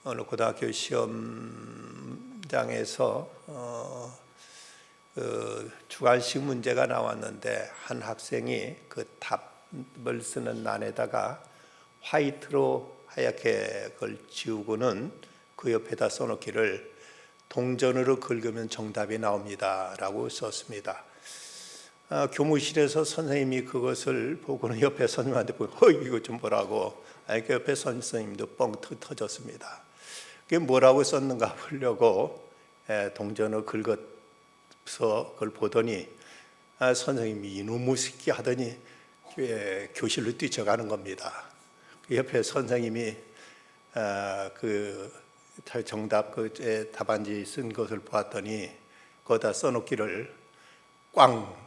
어느 고등학교 시험장에서 주관식 문제가 나왔는데 한 학생이 그 답을 쓰는 난에다가 화이트로 하얗게 그걸 지우고는 그 옆에다 써놓기를 동전으로 긁으면 정답이 나옵니다 라고 썼습니다. 교무실에서 선생님이 그것을 보고는 옆에 선생님한테 보고 이거 좀 보라고. 그 옆에 선생님도 뻥 터졌습니다. 그게 뭐라고 썼는가 보려고 동전을 긁어서 그걸 보더니 선생님이 이놈의 새끼 하더니 교실로 뛰쳐가는 겁니다. 옆에 선생님이 그 정답 그 답안지 쓴 것을 보았더니 거기다 써놓기를 꽝.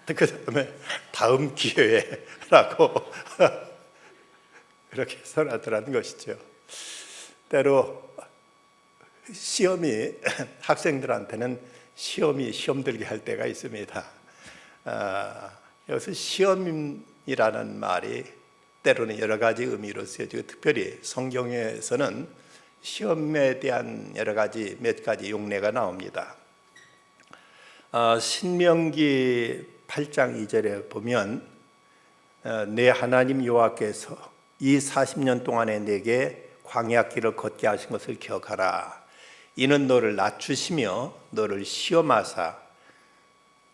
그 다음에 다음 기회에라고 그렇게 써놨더라는 것이죠. 때로 시험이 학생들한테는 시험 들게 할 때가 있습니다. 여기서 시험이라는 말이 때로는 여러 가지 의미로 쓰여지고 특별히 성경에서는 시험에 대한 여러 가지 몇 가지 용례가 나옵니다. 신명기 8장 2절에 보면 내 하나님 여호와께서 이 40년 동안에 내게 광야 길을 걷게 하신 것을 기억하라. 이는 너를 낮추시며 너를 시험하사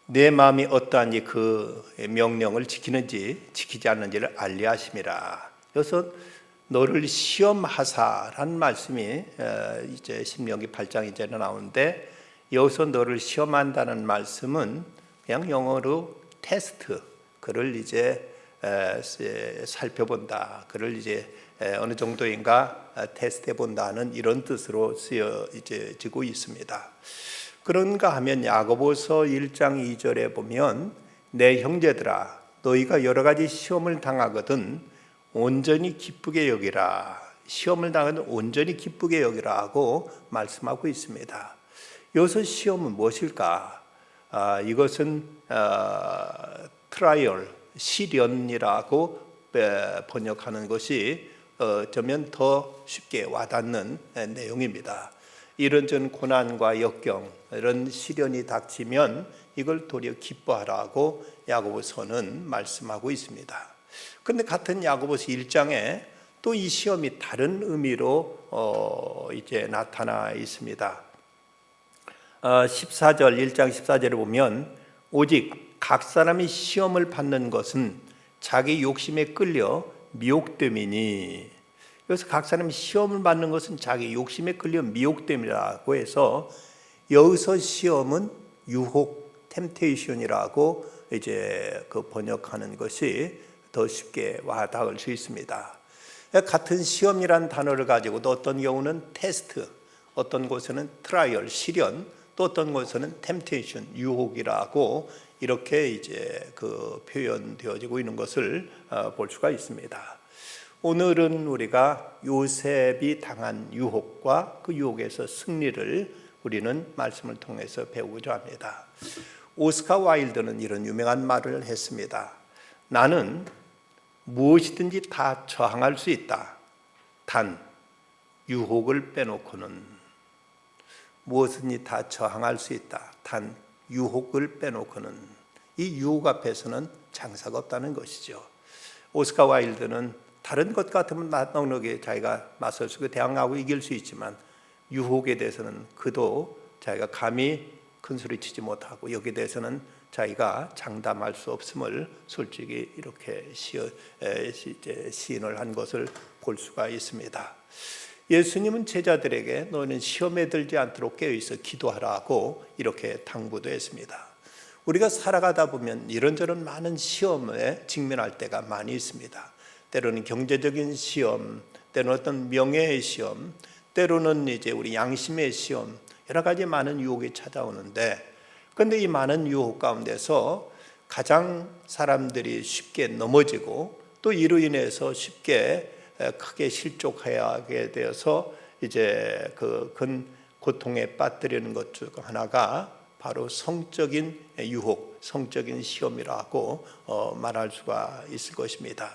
내 마음이 어떠한지 그 명령을 지키는지 지키지 않는지를 알리하심이라. 여기서 너를 시험하사라는 말씀이 이제 신명기 8장 2절에 나오는데 여기서 너를 시험한다는 말씀은 그냥 영어로 테스트, 그를 이제 살펴본다, 그를 이제 어느 정도인가 테스트해 본다는 이런 뜻으로 쓰여지고 있습니다. 그런가 하면 야고보서 1장 2절에 보면 내 형제들아 너희가 여러 가지 시험을 당하거든 온전히 기쁘게 여기라. 시험을 당하거든 온전히 기쁘게 여기라 하고 말씀하고 있습니다. 여기서 시험은 무엇일까? 이것은 트라이얼, 시련이라고 번역하는 것이 어쩌면 더 쉽게 와닿는 내용입니다. 이런저런 고난과 역경, 이런 시련이 닥치면 이걸 도리어 기뻐하라고 야고보서는 말씀하고 있습니다. 그런데 같은 야고보서 1장에 또 이 시험이 다른 의미로 이제 나타나 있습니다. 14절 1장 14절에 보면 오직 각 사람이 시험을 받는 것은 자기 욕심에 끌려 미혹됨이니. 여기서 각 사람이 시험을 받는 것은 자기 욕심에 끌려 미혹됨이라고 해서 여기서 시험은 유혹, 템테이션이라고 이제 그 번역하는 것이 더 쉽게 와닿을 수 있습니다. 같은 시험이란 단어를 가지고도 어떤 경우는 테스트, 어떤 곳에는 트라이얼, 시련, 또 어떤 곳에는 템테이션, 유혹이라고 이렇게 이제 그 표현되어지고 있는 것을 볼 수가 있습니다. 오늘은 우리가 요셉이 당한 유혹과 그 유혹에서 승리를 우리는 말씀을 통해서 배우고자 합니다. 오스카 와일드는 이런 유명한 말을 했습니다. 나는 무엇이든지 다 저항할 수 있다. 단 유혹을 빼놓고는. 무엇이든지 다 저항할 수 있다. 단 유혹을 빼놓고는. 이 유혹 앞에서는 장사가 없다는 것이죠. 오스카 와일드는 다른 것 같으면 넉넉히 자기가 맞설수고 대항하고 이길 수 있지만 유혹에 대해서는 그도 자기가 감히 큰 소리 치지 못하고 여기에 대해서는 자기가 장담할 수 없음을 솔직히 이렇게 시인을 한 것을 볼 수가 있습니다. 예수님은 제자들에게 너는 시험에 들지 않도록 깨어있어 기도하라고 이렇게 당부도 했습니다. 우리가 살아가다 보면 이런저런 많은 시험에 직면할 때가 많이 있습니다. 때로는 경제적인 시험, 때로는 어떤 명예의 시험, 때로는 이제 우리 양심의 시험, 여러 가지 많은 유혹이 찾아오는데, 그런데 이 많은 유혹 가운데서 가장 사람들이 쉽게 넘어지고 또 이로 인해서 쉽게 크게 실족하게 되어서 이제 그 큰 고통에 빠뜨리는 것 중 하나가 바로 성적인 유혹, 성적인 시험이라고 말할 수가 있을 것입니다.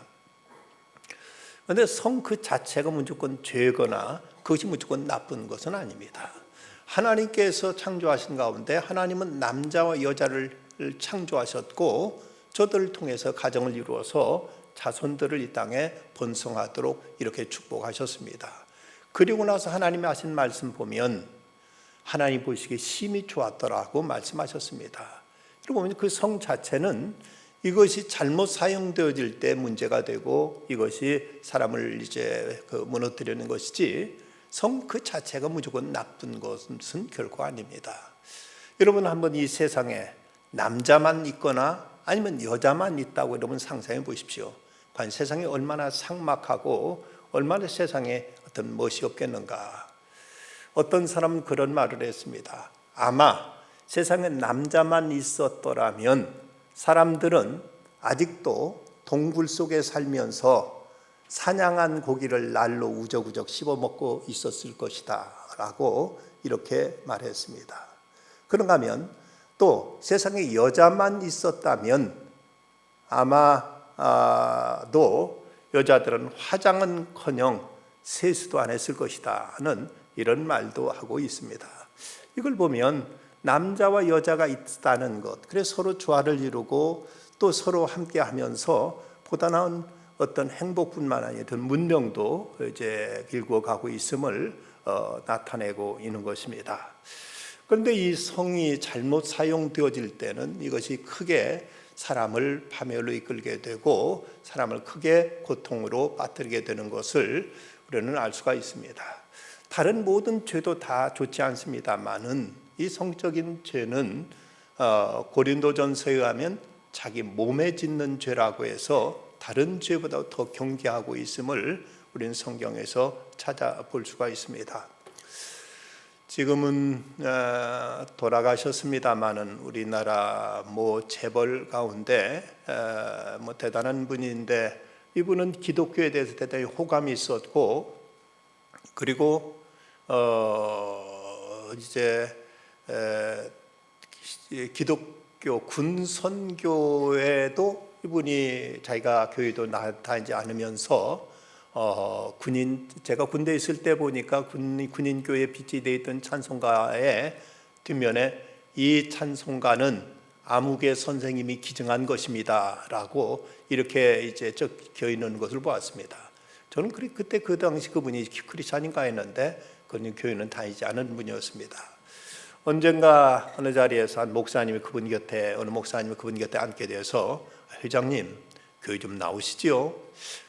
그런데 성 그 자체가 무조건 죄거나 그것이 무조건 나쁜 것은 아닙니다. 하나님께서 창조하신 가운데 하나님은 남자와 여자를 창조하셨고 저들을 통해서 가정을 이루어서 자손들을 이 땅에 번성하도록 이렇게 축복하셨습니다. 그리고 나서 하나님이 하신 말씀 보면 하나님 보시기에 심히 좋았더라고 말씀하셨습니다. 그리고 보면 그 성 자체는 이것이 잘못 사용되어질 때 문제가 되고 이것이 사람을 이제 무너뜨리는 것이지 성 그 자체가 무조건 나쁜 것은 결코 아닙니다. 여러분 한번 이 세상에 남자만 있거나 아니면 여자만 있다고 여러분 상상해 보십시오. 과연 세상이 얼마나 삭막하고 얼마나 세상에 어떤 멋이 없겠는가. 어떤 사람은 그런 말을 했습니다. 아마 세상에 남자만 있었더라면 사람들은 아직도 동굴 속에 살면서 사냥한 고기를 날로 우적우적 씹어먹고 있었을 것이다 라고 이렇게 말했습니다. 그런가 하면 또 세상에 여자만 있었다면 아마도 여자들은 화장은커녕 세수도 안 했을 것이다 는 이런 말도 하고 있습니다. 이걸 보면 남자와 여자가 있다는 것, 그래서 서로 조화를 이루고 또 서로 함께 하면서 보다 나은 어떤 행복뿐만 아니라 어떤 문명도 이제 일구어 가고 있음을 나타내고 있는 것입니다. 그런데 이 성이 잘못 사용되어질 때는 이것이 크게 사람을 파멸로 이끌게 되고 사람을 크게 고통으로 빠뜨리게 되는 것을 우리는 알 수가 있습니다. 다른 모든 죄도 다 좋지 않습니다만은 이 성적인 죄는 고린도전서에 의하면 자기 몸에 짓는 죄라고 해서 다른 죄보다 더 경계하고 있음을 우리는 성경에서 찾아볼 수가 있습니다. 지금은 돌아가셨습니다마는 우리나라 재벌 가운데 대단한 분인데 이분은 기독교에 대해서 대단히 호감이 있었고 그리고 기독교 군선교에도 이분이 자기가 교회도 나타나지 않으면서 제가 군대에 있을 때 보니까 군인 교회에 비치되어 있던 찬송가의 뒷면에 이 찬송가는 아무개 선생님이 기증한 것입니다라고 이렇게 이제 적혀 있는 것을 보았습니다. 저는 그때 그 당시 그분이 크리스찬인가 했는데 그는 교회는 다니지 않은 분이었습니다. 언젠가 어느 자리에서 어느 목사님이 그분 곁에 앉게 돼서 회장님 교회 좀 나오시지요.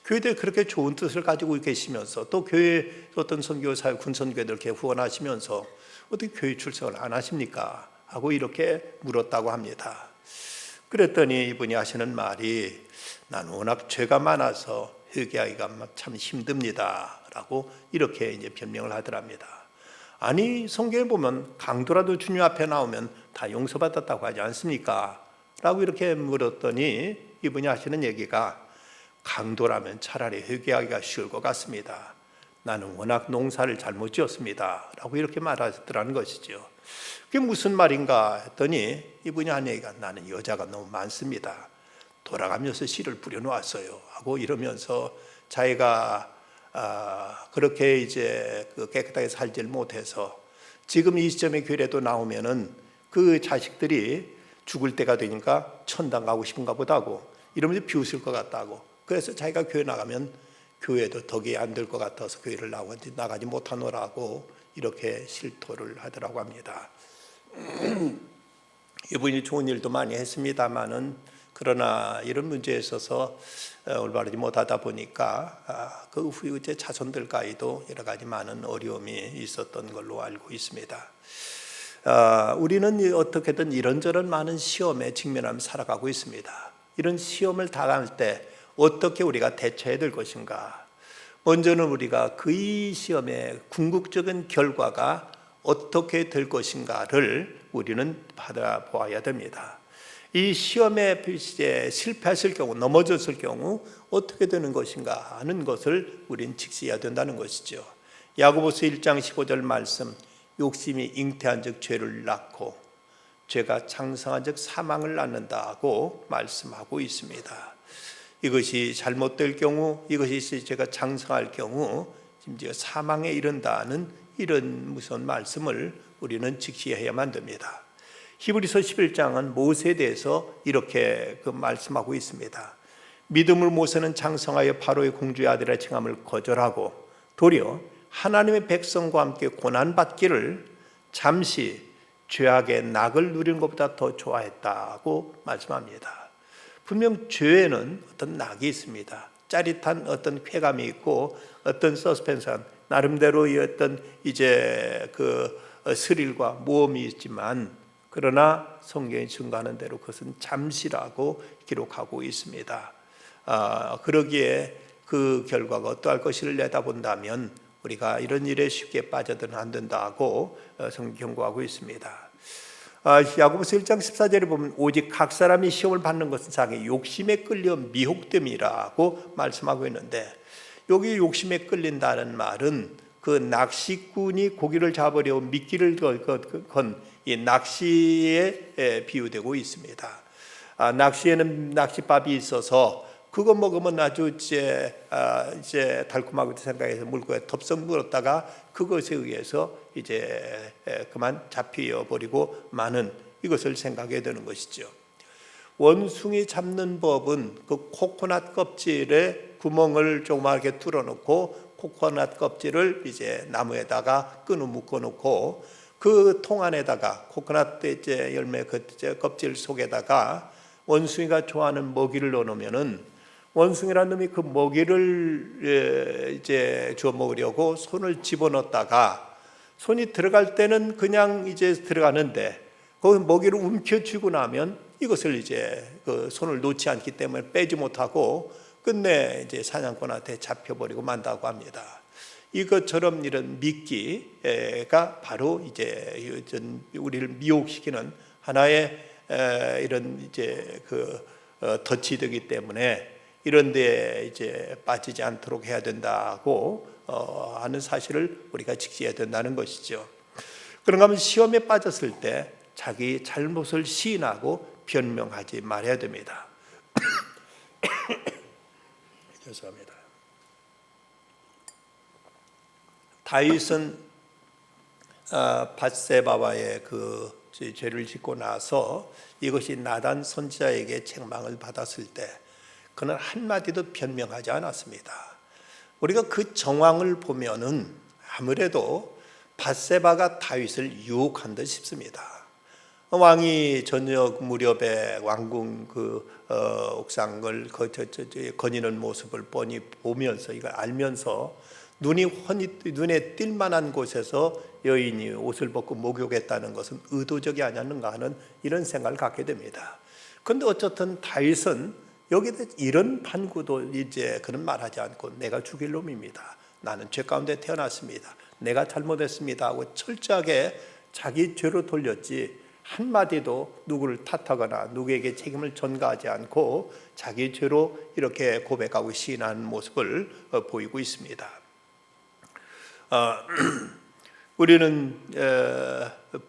교회에 그렇게 좋은 뜻을 가지고 계시면서 또 교회 어떤 선교사 군선교회들 이렇게 후원하시면서 어떻게 교회 출석을 안 하십니까? 하고 이렇게 물었다고 합니다. 그랬더니 이분이 하시는 말이 난 워낙 죄가 많아서 회개하기가 참 힘듭니다 라고 이렇게 이제 변명을 하더랍니다. 아니 성경에 보면 강도라도 주님 앞에 나오면 다 용서받았다고 하지 않습니까? 라고 이렇게 물었더니 이분이 하시는 얘기가 강도라면 차라리 회개하기가 쉬울 것 같습니다. 나는 워낙 농사를 잘못 지었습니다 라고 이렇게 말하셨더라는 것이죠. 그게 무슨 말인가 했더니 이분이 한 얘기가 나는 여자가 너무 많습니다. 돌아가면서 씨를 뿌려놓았어요 하고 이러면서 자기가 그렇게 이제 깨끗하게 살질 못해서 지금 이 시점에 교회에도 나오면은 그 자식들이 죽을 때가 되니까 천당 가고 싶은가 보다고 이러면서 비웃을 것 같다고 그래서 자기가 교회 나가면 교회도 덕이 안 될 것 같아서 교회를 나가지 못하노라고 이렇게 실토를 하더라고 합니다. 이분이 좋은 일도 많이 했습니다마는 그러나 이런 문제에 있어서 올바르지 못하다 보니까 그 후에 제 자손들과도 여러 가지 많은 어려움이 있었던 걸로 알고 있습니다. 우리는 어떻게든 이런저런 많은 시험에 직면하며 살아가고 있습니다. 이런 시험을 당할 때 어떻게 우리가 대처해야 될 것인가? 먼저는 우리가 그 시험의 궁극적인 결과가 어떻게 될 것인가를 우리는 받아보아야 됩니다. 이 시험에 실패했을 경우, 넘어졌을 경우 어떻게 되는 것인가 하는 것을 우리는 직시해야 된다는 것이죠. 야고보서 1장 15절 말씀, 욕심이 잉태한 즉 죄를 낳고 죄가 창성한 즉 사망을 낳는다고 말씀하고 있습니다. 이것이 잘못될 경우, 이것이 제가 장성할 경우 심지어 사망에 이른다는 이런 무서운 말씀을 우리는 직시해야만 됩니다. 히브리서 11장은 모세에 대해서 이렇게 말씀하고 있습니다. 믿음을 모세는 장성하여 바로의 공주의 아들이라 칭함을 거절하고 도리어 하나님의 백성과 함께 고난받기를 잠시 죄악의 낙을 누리는 것보다 더 좋아했다고 말씀합니다. 분명 죄에는 어떤 낙이 있습니다. 짜릿한 어떤 쾌감이 있고 어떤 서스펜스한 나름대로의 어떤 이제 스릴과 모험이 있지만, 그러나 성경이 증거하는 대로 그것은 잠시라고 기록하고 있습니다. 그러기에 그 결과가 어떠할 것을 내다본다면 우리가 이런 일에 쉽게 빠져들면 안 된다고 성경 경고하고 있습니다. 야고보서 1장 14절에 보면 오직 각 사람이 시험을 받는 것은 자기 욕심에 끌려 미혹됨이라고 말씀하고 있는데, 여기 욕심에 끌린다는 말은 그 낚시꾼이 고기를 잡으려 미끼를 건 이 낚시에 비유되고 있습니다. 낚시에는 낚싯밥이 있어서 그거 먹으면 아주 이제 달콤하고 생각해서 물고기에 덥석 물었다가 그것에 의해서 이제 그만 잡혀 버리고 마는, 이것을 생각해야 되는 것이죠. 원숭이 잡는 법은 그 코코넛 껍질에 구멍을 조그맣게 뚫어놓고 코코넛 껍질을 이제 나무에다가 끈을 묶어놓고 그 통 안에다가 코코넛 이제 열매 그 껍질 속에다가 원숭이가 좋아하는 먹이를 넣어놓으면은 원숭이라는 놈이 그 먹이를 이제 주워 먹으려고 손을 집어넣었다가 손이 들어갈 때는 그냥 이제 들어가는데 거기 먹이를 움켜쥐고 나면 이것을 이제 그 손을 놓지 않기 때문에 빼지 못하고 끝내 이제 사냥꾼한테 잡혀버리고 만다고 합니다. 이것처럼 이런 미끼가 바로 이제 우리를 미혹시키는 하나의 이런 이제 덫이 때문에 이런데 이제 빠지지 않도록 해야 된다고 하는 사실을 우리가 직시해야 된다는 것이죠. 그런가 하면 시험에 빠졌을 때 자기 잘못을 시인하고 변명하지 말아야 됩니다. 죄송합니다. 다윗은 밧세바와의 그 죄를 짓고 나서 이것이 나단 선지자에게 책망을 받았을 때 그는 한마디도 변명하지 않았습니다. 우리가 그 정황을 보면은 아무래도 밧세바가 다윗을 유혹한 듯 싶습니다. 왕이 저녁 무렵에 왕궁 옥상을 거니는 모습을 뻔히 보면서 이걸 알면서 눈에 띌 만한 곳에서 여인이 옷을 벗고 목욕했다는 것은 의도적이 아니었는가 하는 이런 생각을 갖게 됩니다. 그런데 어쨌든 다윗은 여기에 이런 반구도 이제 그는 말하지 않고 내가 죽일 놈입니다. 나는 죄 가운데 태어났습니다. 내가 잘못했습니다 하고 철저하게 자기 죄로 돌렸지 한마디도 누구를 탓하거나 누구에게 책임을 전가하지 않고 자기 죄로 이렇게 고백하고 시인하는 모습을 보이고 있습니다. 우리는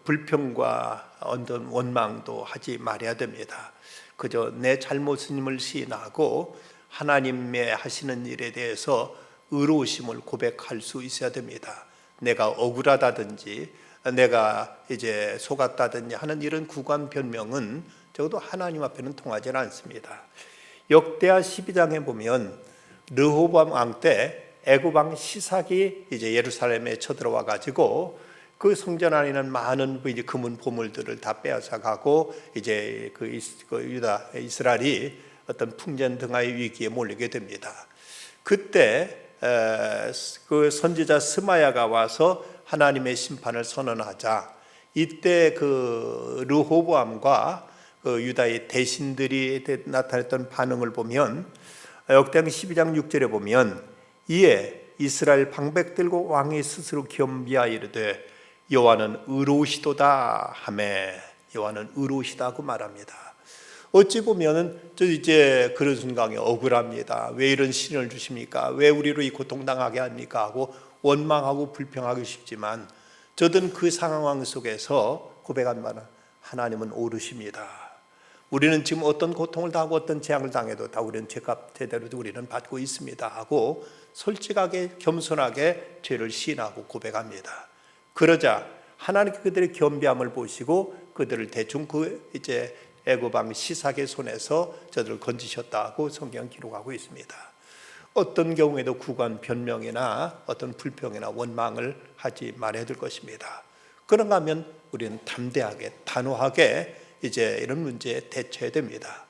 불평과 어떤 원망도 하지 말아야 됩니다. 그저 내 잘못임을 시인하고 하나님의 하시는 일에 대해서 의로우심을 고백할 수 있어야 됩니다. 내가 억울하다든지 내가 이제 속았다든지 하는 이런 구간 변명은 적어도 하나님 앞에는 통하지 않습니다. 역대하 12장에 보면 르호보암 왕 때 애굽 왕 시삭이 이제 예루살렘에 쳐들어와 가지고 그 성전 안에 있는 많은 이제 금은 보물들을 다 빼앗아 가고 이제 그 유다 이스라엘이 어떤 풍전 등화의 위기에 몰리게 됩니다. 그때 그 선지자 스마야가 와서 하나님의 심판을 선언하자 이때 그 르호보암과 그 유다의 대신들이 나타냈던 반응을 보면 역대하 12장 6절에 보면 이에 이스라엘 방백들과 왕이 스스로 겸비하여 이르되 여호와는 의로우시도다 하매 여호와는 의로우시다고 말합니다. 어찌 보면은 이제 그런 순간에 억울합니다. 왜 이런 시련을 주십니까? 왜 우리로 이 고통당하게 합니까? 하고 원망하고 불평하기 쉽지만 저든 그 상황 속에서 고백한 바는 하나님은 옳으십니다. 우리는 지금 어떤 고통을 당하고 어떤 재앙을 당해도 다 우리는 죄값 제대로 우리는 받고 있습니다 하고 솔직하게 겸손하게 죄를 시인하고 고백합니다. 그러자 하나님께 그들의 겸비함을 보시고 그들을 대충 이제 애굽 왕 시삭의 손에서 저들을 건지셨다고 성경 기록하고 있습니다. 어떤 경우에도 구간 변명이나 어떤 불평이나 원망을 하지 말아야 될 것입니다. 그런가 하면 우리는 담대하게 단호하게 이제 이런 문제에 대처해야 됩니다.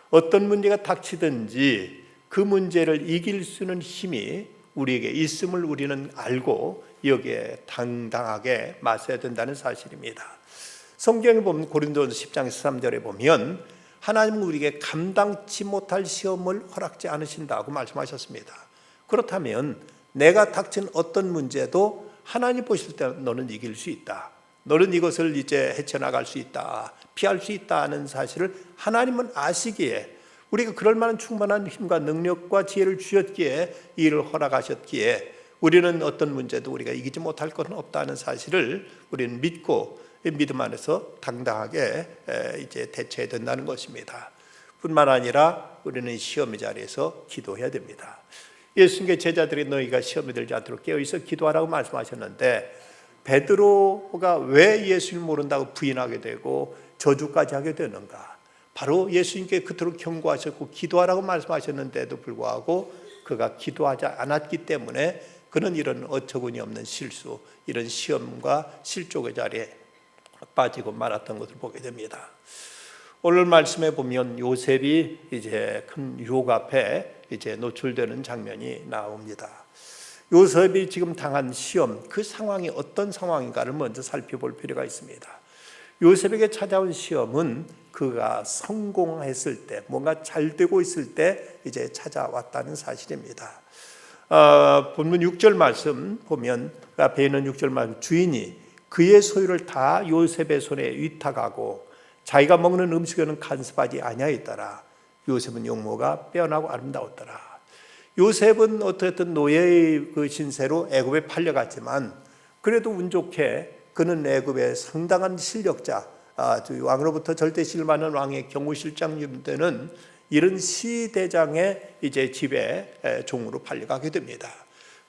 어떤 문제가 닥치든지 그 문제를 이길 수 있는 힘이 우리에게 있음을 우리는 알고 여기에 당당하게 맞서야 된다는 사실입니다. 성경에 보면 고린도전서 10장 13절에 보면 하나님은 우리에게 감당치 못할 시험을 허락지 않으신다고 말씀하셨습니다. 그렇다면 내가 닥친 어떤 문제도 하나님 보실 때 너는 이길 수 있다, 너는 이것을 이제 헤쳐나갈 수 있다, 피할 수 있다는 사실을 하나님은 아시기에 우리가 그럴 만한 충분한 힘과 능력과 지혜를 주셨기에 이 일을 허락하셨기에 우리는 어떤 문제도 우리가 이기지 못할 것은 없다는 사실을 우리는 믿고 믿음 안에서 당당하게 이제 대처해야 된다는 것입니다. 뿐만 아니라 우리는 시험의 자리에서 기도해야 됩니다. 예수님께 제자들이 너희가 시험에 들지 않도록 깨어있어 기도하라고 말씀하셨는데 베드로가 왜 예수를 모른다고 부인하게 되고 저주까지 하게 되는가? 바로 예수님께 그토록 경고하셨고 기도하라고 말씀하셨는데도 불구하고 그가 기도하지 않았기 때문에 그는 이런 어처구니 없는 실수, 이런 시험과 실족의 자리에 빠지고 말았던 것을 보게 됩니다. 오늘 말씀에 보면 요셉이 이제 큰 유혹 앞에 이제 노출되는 장면이 나옵니다. 요셉이 지금 당한 시험, 그 상황이 어떤 상황인가를 먼저 살펴볼 필요가 있습니다. 요셉에게 찾아온 시험은 그가 성공했을 때, 뭔가 잘 되고 있을 때 이제 찾아왔다는 사실입니다. 본문 6절 말씀 보면 앞에 있는 6절 말씀, 주인이 그의 소유를 다 요셉의 손에 위탁하고 자기가 먹는 음식에는 간섭하지 아니하였더라. 요셉은 용모가 빼어나고 아름다웠더라. 요셉은 어떻든 노예의 그 신세로 애굽에 팔려갔지만 그래도 운 좋게 그는 애굽의 상당한 실력자, 왕으로부터 절대 실만한 왕의 경호실장 되는 이런 시대장의 이제 집에 종으로 팔려가게 됩니다.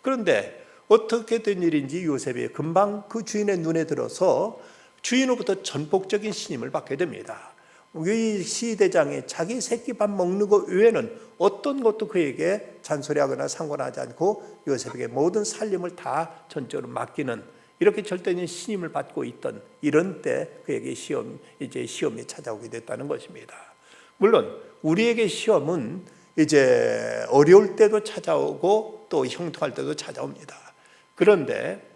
그런데 어떻게 된 일인지 요셉이 금방 그 주인의 눈에 들어서 주인으로부터 전폭적인 신임을 받게 됩니다. 이 시대장이 자기 새끼 밥 먹는 것 외에는 어떤 것도 그에게 잔소리하거나 상관하지 않고 요셉에게 모든 살림을 다 전적으로 맡기는 이렇게 절대적인 신임을 받고 있던 이런 때 그에게 시험이 찾아오게 됐다는 것입니다. 물론 우리에게 시험은 이제 어려울 때도 찾아오고 또 형통할 때도 찾아옵니다. 그런데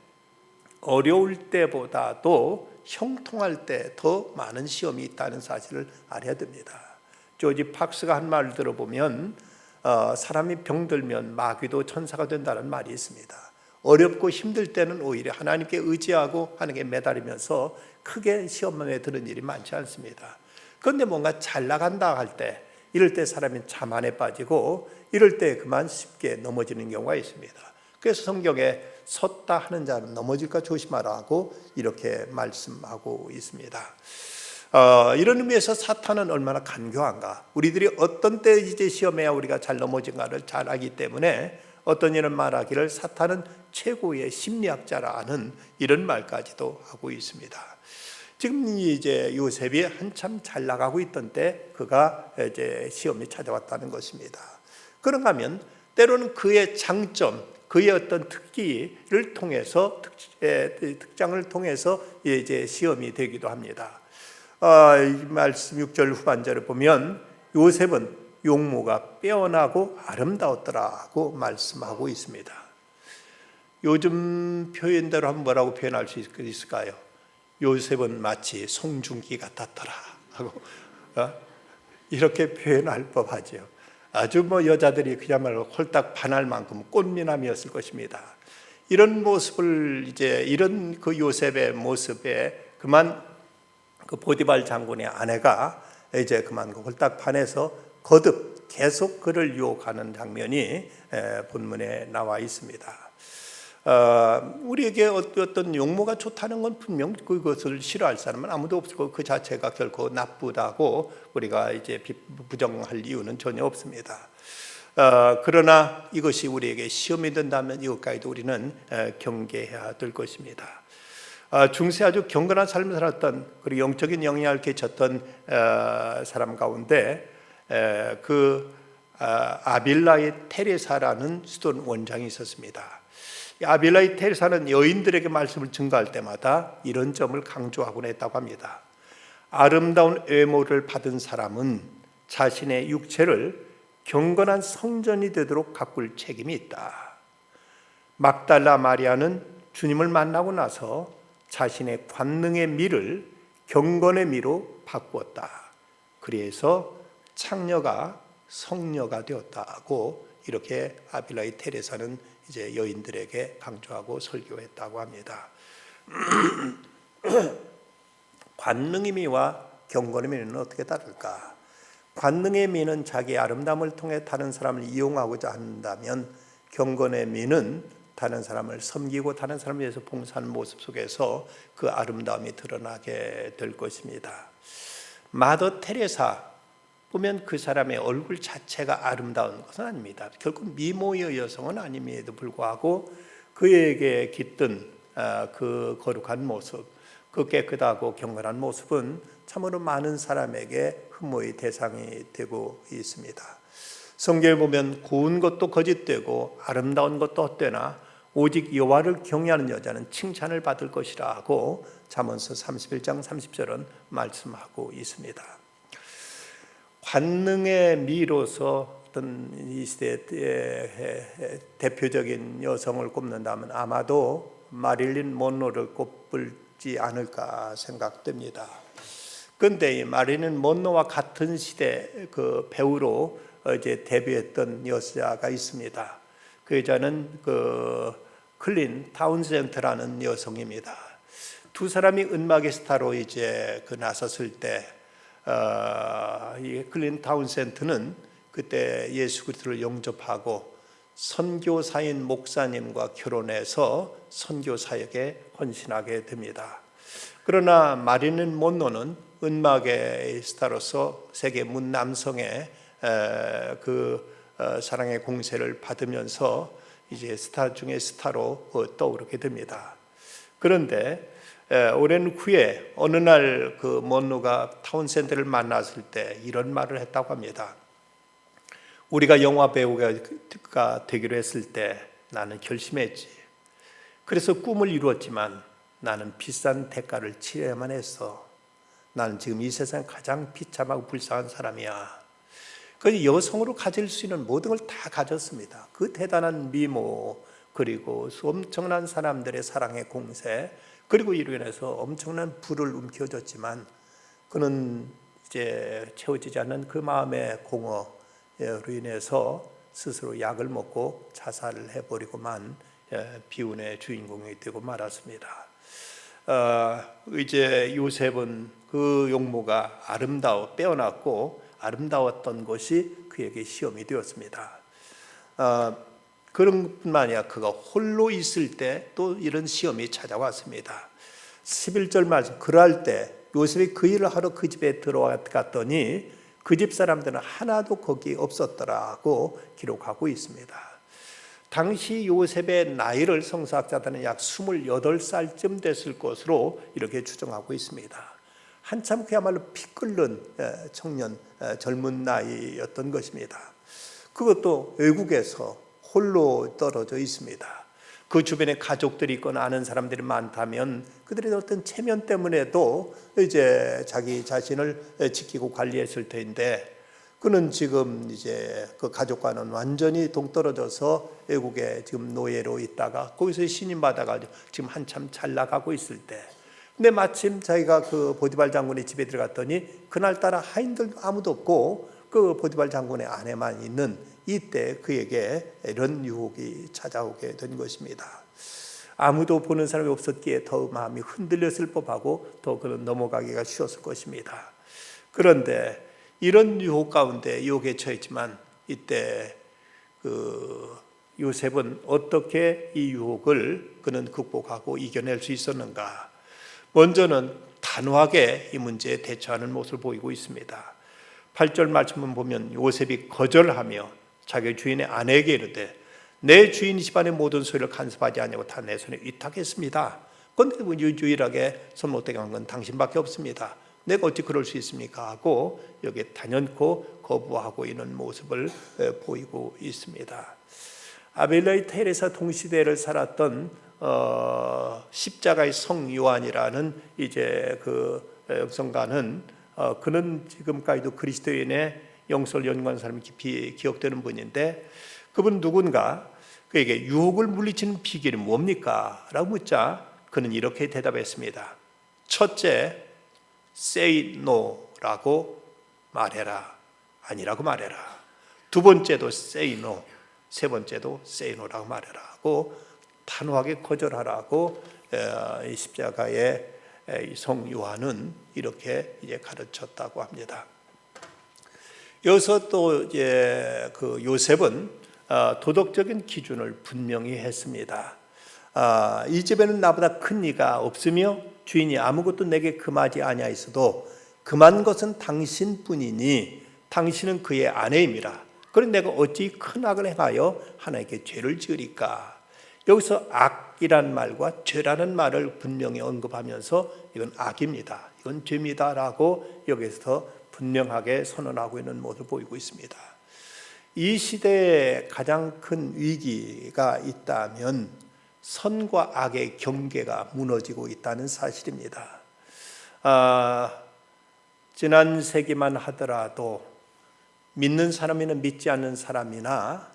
어려울 때보다도 형통할 때 더 많은 시험이 있다는 사실을 알아야 됩니다. 조지 팍스가 한 말을 들어보면 사람이 병들면 마귀도 천사가 된다는 말이 있습니다. 어렵고 힘들 때는 오히려 하나님께 의지하고 하나님께 매달리면서 크게 시험에 드는 일이 많지 않습니다. 그런데 뭔가 잘 나간다 할 때, 이럴 때 사람이 자만에 빠지고 이럴 때 그만 쉽게 넘어지는 경우가 있습니다. 그래서 성경에 섰다 하는 자는 넘어질까 조심하라 하고 이렇게 말씀하고 있습니다. 이런 의미에서 사탄은 얼마나 간교한가. 우리들이 어떤 때 이제 시험해야 우리가 잘 넘어진가를 잘 알기 때문에 어떤 이런 말하기를 사탄은 최고의 심리학자라는 이런 말까지도 하고 있습니다. 지금 이제 요셉이 한참 잘 나가고 있던 때 그가 이제 시험이 찾아왔다는 것입니다. 그런가 하면 때로는 그의 장점, 그의 어떤 특기를 통해서 특장을 통해서 이제 시험이 되기도 합니다. 이 말씀 6절 후반절을 보면 요셉은 용모가 빼어나고 아름다웠더라고 말씀하고 있습니다. 요즘 표현대로 하면 뭐라고 표현할 수 있을까요? 요셉은 마치 송중기 같았더라 하고 이렇게 표현할 법하죠. 아주 여자들이 그야말로 홀딱 반할 만큼 꽃미남이었을 것입니다. 이런 모습을 이런 그 요셉의 모습에 그만 그 보디발 장군의 아내가 이제 그만 홀딱 반해서 거듭 계속 그를 유혹하는 장면이 본문에 나와 있습니다. 우리에게 어떤 용모가 좋다는 건 분명 그것을 싫어할 사람은 아무도 없고 그 자체가 결코 나쁘다고 우리가 이제 부정할 이유는 전혀 없습니다. 그러나 이것이 우리에게 시험이 된다면 이것까지도 우리는 경계해야 될 것입니다. 중세 아주 경건한 삶을 살았던 그리고 영적인 영향을 끼쳤던 사람 가운데 아빌라의 테레사라는 수돈 원장이 있었습니다. 아빌라의 테레사는 여인들에게 말씀을 증거할 때마다 이런 점을 강조하곤 했다고 합니다. 아름다운 외모를 받은 사람은 자신의 육체를 경건한 성전이 되도록 가꿀 책임이 있다. 막달라 마리아는 주님을 만나고 나서 자신의 관능의 미를 경건의 미로 바꾸었다. 그래서 창녀가 성녀가 되었다고 이렇게 아빌라의 테레사는 이제 여인들에게 강조하고 설교했다고 합니다. 관능의 미와 경건의 미는 어떻게 다를까? 관능의 미는 자기 아름다움을 통해 다른 사람을 이용하고자 한다면, 경건의 미는 다른 사람을 섬기고 다른 사람을 위해서 봉사하는 모습 속에서 그 아름다움이 드러나게 될 것입니다. 마더 테레사 보면 그 사람의 얼굴 자체가 아름다운 것은 아닙니다. 결국 미모의 여성은 아님에도 불구하고 그에게 깃든 그 거룩한 모습, 그 깨끗하고 경건한 모습은 참으로 많은 사람에게 흠모의 대상이 되고 있습니다. 성경에 보면 고운 것도 거짓되고 아름다운 것도 헛되나 오직 여호와를 경외하는 여자는 칭찬을 받을 것이라고 잠언서 31장 30절은 말씀하고 있습니다. 관능의 미로서 어떤 이 시대의 대표적인 여성을 꼽는다면 아마도 마릴린 먼로를 꼽을지 않을까 생각됩니다. 그런데 이 마릴린 먼로와 같은 시대 그 배우로 이제 데뷔했던 여자가 있습니다. 그 여자는 클린 타운센트라는 여성입니다. 두 사람이 음악의 스타로 이제 나섰을 때 이 클린 타운센트는 그때 예수 그리스도를 영접하고 선교사인 목사님과 결혼해서 선교 사역에 헌신하게 됩니다. 그러나 마릴린 먼로는 음악의 스타로서 세계 문남성의 사랑의 공세를 받으면서 이제 스타 중에 스타로 떠오르게 됩니다. 그런데 오랜 후에 어느 날 그 먼로가 타운센트를 만났을 때 이런 말을 했다고 합니다. 우리가 영화 배우가 되기로 했을 때 나는 결심했지. 그래서 꿈을 이루었지만 나는 비싼 대가를 치러야만 했어. 나는 지금 이 세상 가장 비참하고 불쌍한 사람이야. 그 여성으로 가질 수 있는 모든 걸 다 가졌습니다. 그 대단한 미모, 그리고 엄청난 사람들의 사랑의 공세, 그리고 이로 인해서 엄청난 부를 움켜쥐었지만 그는 이제 채워지지 않는 그 마음의 공허로 인해서 스스로 약을 먹고 자살을 해버리고만 비운의 주인공이 되고 말았습니다. 이제 요셉은 그 용모가 빼어났고 아름다웠던 것이 그에게 시험이 되었습니다. 그런 뿐만 아니라 그가 홀로 있을 때 또 이런 시험이 찾아왔습니다. 11절 말씀, 그럴 때 요셉이 그 일을 하러 그 집에 들어갔더니 그 집 사람들은 하나도 거기 없었더라고 기록하고 있습니다. 당시 요셉의 나이를 성서학자들은 약 28살쯤 됐을 것으로 이렇게 추정하고 있습니다. 한참 그야말로 피 끓는 청년, 젊은 나이였던 것입니다. 그것도 외국에서 홀로 떨어져 있습니다. 그 주변에 가족들이 있거나 아는 사람들이 많다면 그들의 어떤 체면 때문에도 이제 자기 자신을 지키고 관리했을 텐데, 그는 지금 이제 그 가족과는 완전히 동떨어져서 외국에 지금 노예로 있다가 거기서 신임 받아가지고 지금 한참 잘 나가고 있을 때, 근데 마침 자기가 그 보디발 장군의 집에 들어갔더니 그날따라 하인들 아무도 없고 그 보디발 장군의 아내만 있는 이때 그에게 이런 유혹이 찾아오게 된 것입니다. 아무도 보는 사람이 없었기에 더 마음이 흔들렸을 법하고 더 그는 넘어가기가 쉬웠을 것입니다. 그런데 이런 유혹 가운데 유혹에 처했지만 이때 그 요셉은 어떻게 이 유혹을 그는 극복하고 이겨낼 수 있었는가? 먼저는 단호하게 이 문제에 대처하는 모습을 보이고 있습니다. 8절 말씀을 보면 요셉이 거절하며 자기 주인의 아내에게 이르되 내 주인 집안의 모든 소유를 간섭하지 아니하고 다 내 손에 위탁했습니다. 그런데 유일하게 손 못대게 한 건 당신밖에 없습니다. 내가 어찌 그럴 수 있습니까? 하고 여기에 단연코 거부하고 있는 모습을 보이고 있습니다. 아빌레이 테레사 동시대를 살았던 십자가의 성 요한이라는 이제 그 역성가는 그는 지금까지도 그리스도인의 영성을 연구한 사람이 깊이 기억되는 분인데 그분 누군가 그에게 유혹을 물리치는 비결이 뭡니까? 라고 묻자 그는 이렇게 대답했습니다. 첫째, say no라고 말해라. 아니라고 말해라. 두 번째도 say no. 세 번째도 say no라고 말해라 하고 단호하게 거절하라고 이 십자가의 성 요한은 이렇게 이제 가르쳤다고 합니다. 여기서 또 이제 그 요셉은 도덕적인 기준을 분명히 했습니다. 이 집에는 나보다 큰 이가 없으며 주인이 아무것도 내게 금하지 아니하였어도 금한 것은 당신뿐이니 당신은 그의 아내임이라. 그럼 내가 어찌 큰 악을 행하여 하나님께 죄를 지으리까? 여기서 악이란 말과 죄라는 말을 분명히 언급하면서 이건 악입니다. 이건 죄입니다라고 여기서 분명하게 선언하고 있는 모습을 보이고 있습니다. 이 시대에 가장 큰 위기가 있다면 선과 악의 경계가 무너지고 있다는 사실입니다. 지난 세기만 하더라도 믿는 사람이나 믿지 않는 사람이나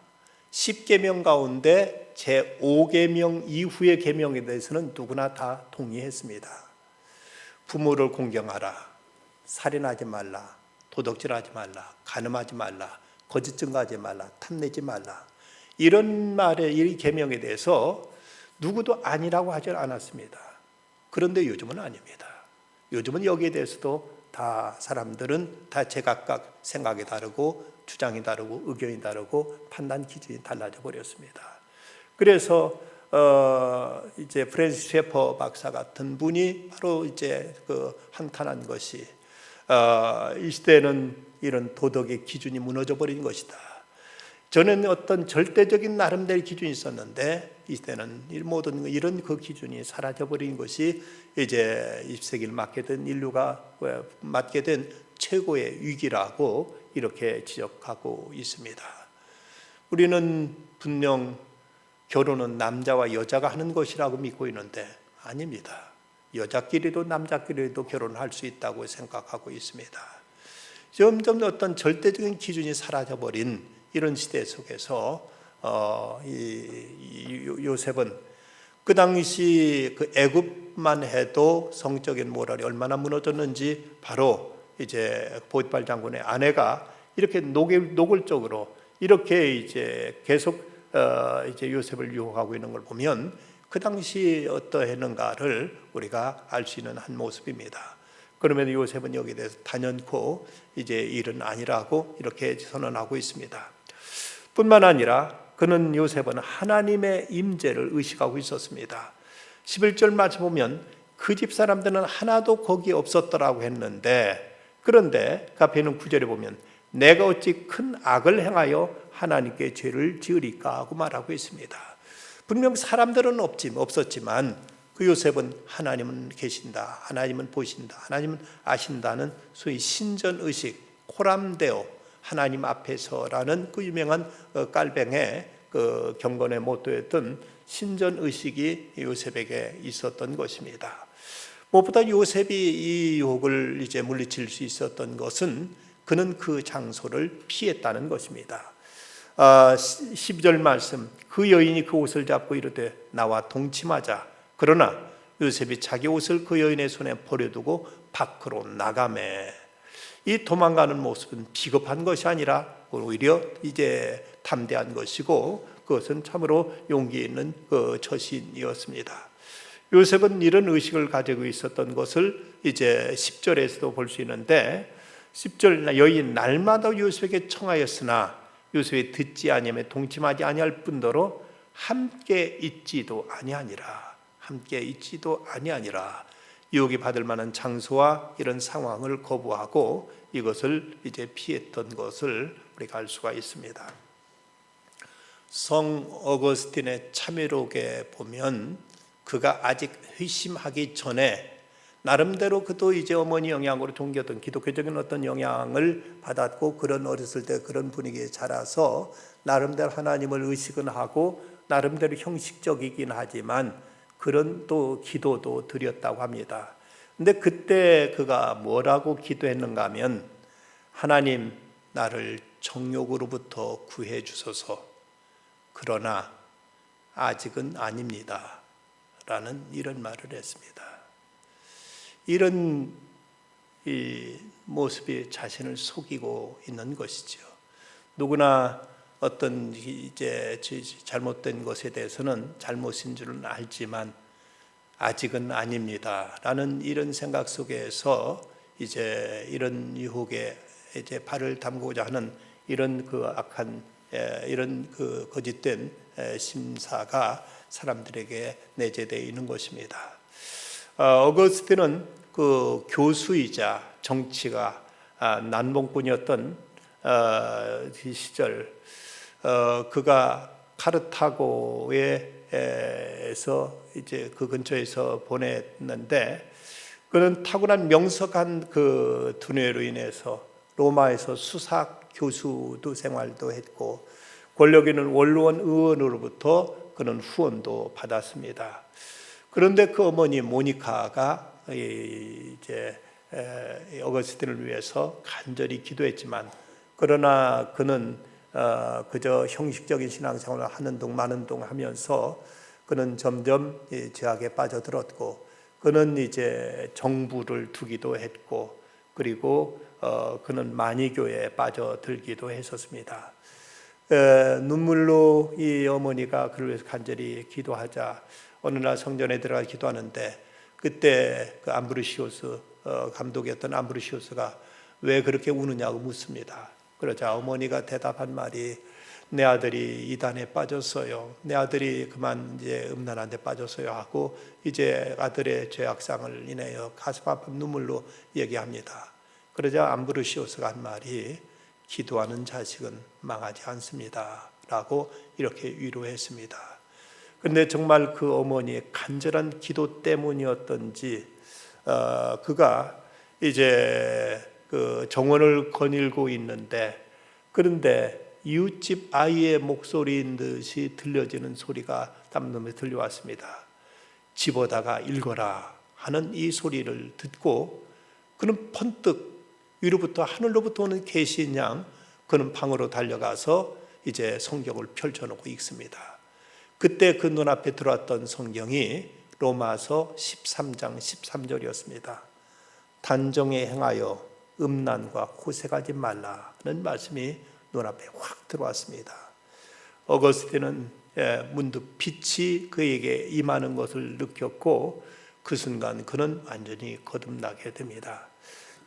10계명 가운데 제5계명 이후의 계명에 대해서는 누구나 다 동의했습니다. 부모를 공경하라, 살인하지 말라, 도둑질하지 말라, 간음하지 말라, 거짓 증거하지 말라, 탐내지 말라. 이런 말의 이 계명에 대해서 누구도 아니라고 하지 않았습니다. 그런데 요즘은 아닙니다. 요즘은 여기에 대해서도 다 사람들은 다 제각각 생각이 다르고 주장이 다르고 의견이 다르고 판단 기준이 달라져 버렸습니다. 그래서 이제 프랜시스 셰퍼 박사 같은 분이 바로 이제 그 한탄한 것이 이 시대는 이런 도덕의 기준이 무너져 버린 것이다. 전에는 어떤 절대적인 나름대로 기준이 있었는데 이 시대는 모든 이런 그 기준이 사라져 버린 것이 이제 20세기를 맞게 된 인류가 맞게 된 최고의 위기라고 이렇게 지적하고 있습니다. 우리는 분명 결혼은 남자와 여자가 하는 것이라고 믿고 있는데 아닙니다. 여자끼리도 남자끼리도 결혼할 수 있다고 생각하고 있습니다. 점점 어떤 절대적인 기준이 사라져버린 이런 시대 속에서 요셉은 그 당시 그 애굽만 해도 성적인 모랄이 얼마나 무너졌는지 바로 이제 보디발 장군의 아내가 이렇게 노골적으로 이렇게 이제 계속 이제 요셉을 유혹하고 있는 걸 보면 그 당시 어떠했는가를 우리가 알 수 있는 한 모습입니다. 그러면 요셉은 여기에 대해서 단연코 이제 일은 아니라고 이렇게 선언하고 있습니다. 뿐만 아니라 그는 요셉은 하나님의 임재를 의식하고 있었습니다. 11절 말씀 보면 그 집 사람들은 하나도 거기에 없었더라고 했는데 그런데 그 앞에 있는 9절에 보면 내가 어찌 큰 악을 행하여 하나님께 죄를 지으리까 하고 말하고 있습니다. 분명 사람들은 없었지만 그 요셉은 하나님은 계신다, 하나님은 보신다, 하나님은 아신다는 소위 신전의식, 코람데오, 하나님 앞에서라는 그 유명한 깔뱅의 그 경건의 모토였던 신전의식이 요셉에게 있었던 것입니다. 무엇보다 요셉이 이 유혹을 이제 물리칠 수 있었던 것은 그는 그 장소를 피했다는 것입니다. 12절 말씀, 그 여인이 그 옷을 잡고 이르되 나와 동침하자. 그러나 요셉이 자기 옷을 그 여인의 손에 버려두고 밖으로 나가매. 이 도망가는 모습은 비겁한 것이 아니라 오히려 이제 담대한 것이고 그것은 참으로 용기 있는 그 처신이었습니다. 요셉은 이런 의식을 가지고 있었던 것을 이제 10절에서도 볼 수 있는데 10절 여인 날마다 요셉에게 청하였으나 요셉이 듣지 아니하며 동침하지 아니할 뿐더러 함께 있지도 아니하니라. 유혹이 받을 만한 장소와 이런 상황을 거부하고 이것을 이제 피했던 것을 우리가 알 수가 있습니다. 성 어거스틴의 참회록에 보면 그가 아직 회심하기 전에 나름대로 그도 이제 어머니 영향으로 종교던 기독교적인 어떤 영향을 받았고, 그런 어렸을 때 그런 분위기에 자라서 나름대로 하나님을 의식은 하고 나름대로 형식적이긴 하지만 그런 또 기도도 드렸다고 합니다. 근데 그때 그가 뭐라고 기도했는가 하면, 하나님, 나를 정욕으로부터 구해 주소서. 그러나 아직은 아닙니다. 라는 이런 말을 했습니다. 이런 이 모습이 자신을 속이고 있는 것이죠. 누구나 어떤 이제 잘못된 것에 대해서는 잘못인 줄은 알지만 아직은 아닙니다라는 이런 생각 속에서 이제 이런 유혹에 이제 발을 담그고자 하는 이런 그 악한 이런 그 거짓된 심사가 사람들에게 내재되어 있는 것입니다. 어거스틴은 그 교수이자 정치가 난봉꾼이었던 시절, 그가 카르타고에서 이제 그 근처에서 보냈는데, 그는 타고난 명석한 그 두뇌로 인해서 로마에서 수사 교수도 생활도 했고, 권력 있는 원로원 의원으로부터 그는 후원도 받았습니다. 그런데 그 어머니 모니카가 이제 어거스틴을 위해서 간절히 기도했지만, 그러나 그는 그저 형식적인 신앙생활을 하는 동 마는 동 하면서 그는 점점 죄악에 빠져들었고, 그는 이제 정부를 두기도 했고, 그리고 그는 만이교에 빠져들기도 했었습니다. 눈물로 이 어머니가 그를 위해서 간절히 기도하자 어느 날 성전에 들어가 기도하는데, 그때 그 암브로시오스 감독이었던 암브로시오스가 왜 그렇게 우느냐고 묻습니다. 그러자 어머니가 대답한 말이, 내 아들이 이단에 빠졌어요. 내 아들이 그만 이제 음란한 데 빠졌어요 하고 이제 아들의 죄악상을 인하여 가슴 아픈 눈물로 얘기합니다. 그러자 암브로시오스가 한 말이, 기도하는 자식은 망하지 않습니다 라고 이렇게 위로했습니다. 그런데 정말 그 어머니의 간절한 기도 때문이었던지 그가 이제 그 정원을 거닐고 있는데, 그런데 이웃집 아이의 목소리인 듯이 들려지는 소리가 땀눈에 들려왔습니다. 집어다가 읽어라 하는 이 소리를 듣고 그는 번뜩 위로부터 하늘로부터 오는 계시인 양 그는 방으로 달려가서 이제 성경을 펼쳐놓고 읽습니다. 그때 그 눈앞에 들어왔던 성경이 로마서 13장 13절이었습니다. 단정에 행하여 음란과 호색하지 말라는 말씀이 눈앞에 확 들어왔습니다. 어거스틴은 문득 빛이 그에게 임하는 것을 느꼈고, 그 순간 그는 완전히 거듭나게 됩니다.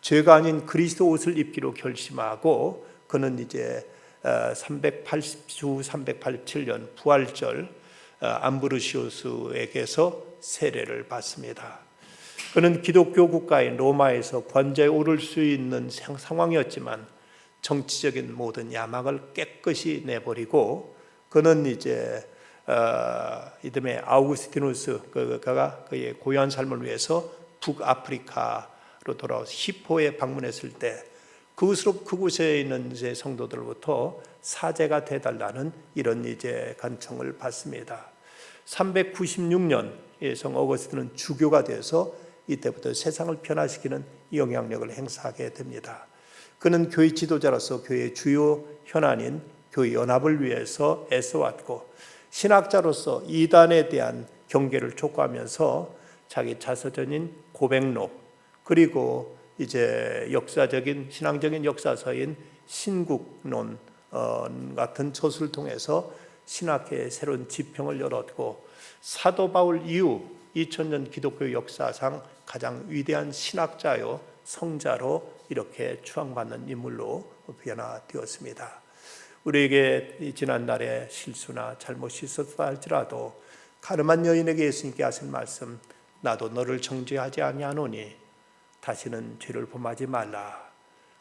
죄가 아닌 그리스도 옷을 입기로 결심하고, 그는 이제 387년 부활절 암브로시오스에게서 세례를 받습니다. 그는 기독교 국가인 로마에서 권좌에 오를 수 있는 상황이었지만 정치적인 모든 야망을 깨끗이 내버리고, 그는 이제 이듬해 아우구스티누스 그가 그의 고요한 삶을 위해서 북아프리카로 돌아와서 히포에 방문했을 때 그곳에 있는 이제 성도들로부터 사제가 되달라는 이런 이제 간청을 받습니다. 396년 성 어거스틴은 주교가 되어서 이때부터 세상을 변화시키는 영향력을 행사하게 됩니다. 그는 교회 지도자로서 교회의 주요 현안인 교회 연합을 위해서 애써왔고, 신학자로서 이단에 대한 경계를 촉구하면서 자기 자서전인 고백록, 그리고 이제 역사적인 신앙적인 역사서인 신국론 같은 저술을 통해서 신학계의 새로운 지평을 열었고, 사도 바울 이후 2000년 기독교 역사상 가장 위대한 신학자요 성자로 이렇게 추앙받는 인물로 변화되었습니다. 우리에게 이 지난날에 실수나 잘못이 있었다 할지라도 가늠한 여인에게 예수님께 하신 말씀, 나도 너를 정죄하지 아니하노니 다시는 죄를 범하지 말라.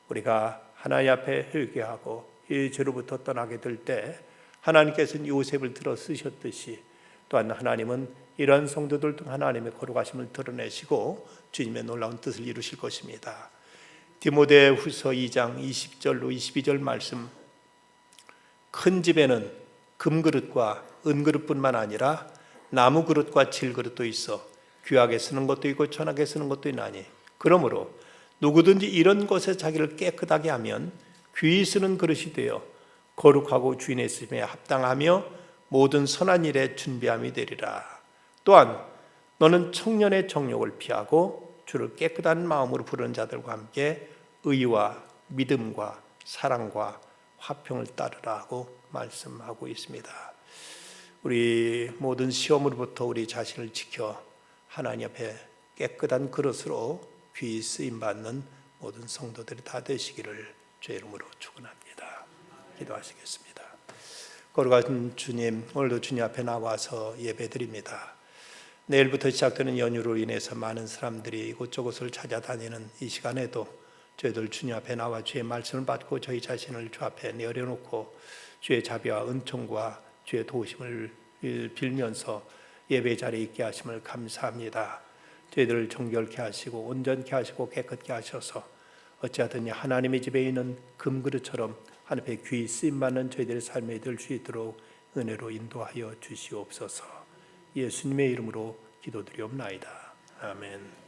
우리가 하나님 앞에 회개하고 이 죄로부터 떠나게 될 때 하나님께서는 요셉을 들어 쓰셨듯이 또한 하나님은 이러한 성도들 등 하나님의 거룩하심을 드러내시고 주님의 놀라운 뜻을 이루실 것입니다. 디모데후서 2장 20절로 22절 말씀, 큰 집에는 금그릇과 은그릇뿐만 아니라 나무 그릇과 질그릇도 있어 귀하게 쓰는 것도 있고 천하게 쓰는 것도 있나니 그러므로 누구든지 이런 것에 자기를 깨끗하게 하면 귀히 쓰는 그릇이 되어 거룩하고 주인의 쓰임에 합당하며 모든 선한 일에 준비함이 되리라. 또한 너는 청년의 정욕을 피하고 주를 깨끗한 마음으로 부르는 자들과 함께 의와 믿음과 사랑과 화평을 따르라고 말씀하고 있습니다. 우리 모든 시험으로부터 우리 자신을 지켜 하나님 앞에 깨끗한 그릇으로 귀히 쓰임받는 모든 성도들이 다 되시기를 주의 이름으로 축원합니다. 기도하시겠습니다. 거룩하신 주님, 오늘도 주님 앞에 나와서 예배드립니다. 내일부터 시작되는 연휴로 인해서 많은 사람들이 이곳저곳을 찾아다니는 이 시간에도 저희들 주님 앞에 나와 주의 말씀을 받고 저희 자신을 주 앞에 내려놓고 주의 자비와 은총과 주의 도우심을 빌면서 예배 자리에 있게 하심을 감사합니다. 저희들을 정결케 하시고 온전케 하시고 깨끗게 하셔서 어찌하든 하나님의 집에 있는 금그릇처럼 하나님 앞에 귀히 쓰임받는 저희들의 삶에 될 수 있도록 은혜로 인도하여 주시옵소서. 예수님의 이름으로 기도드리옵나이다. 아멘.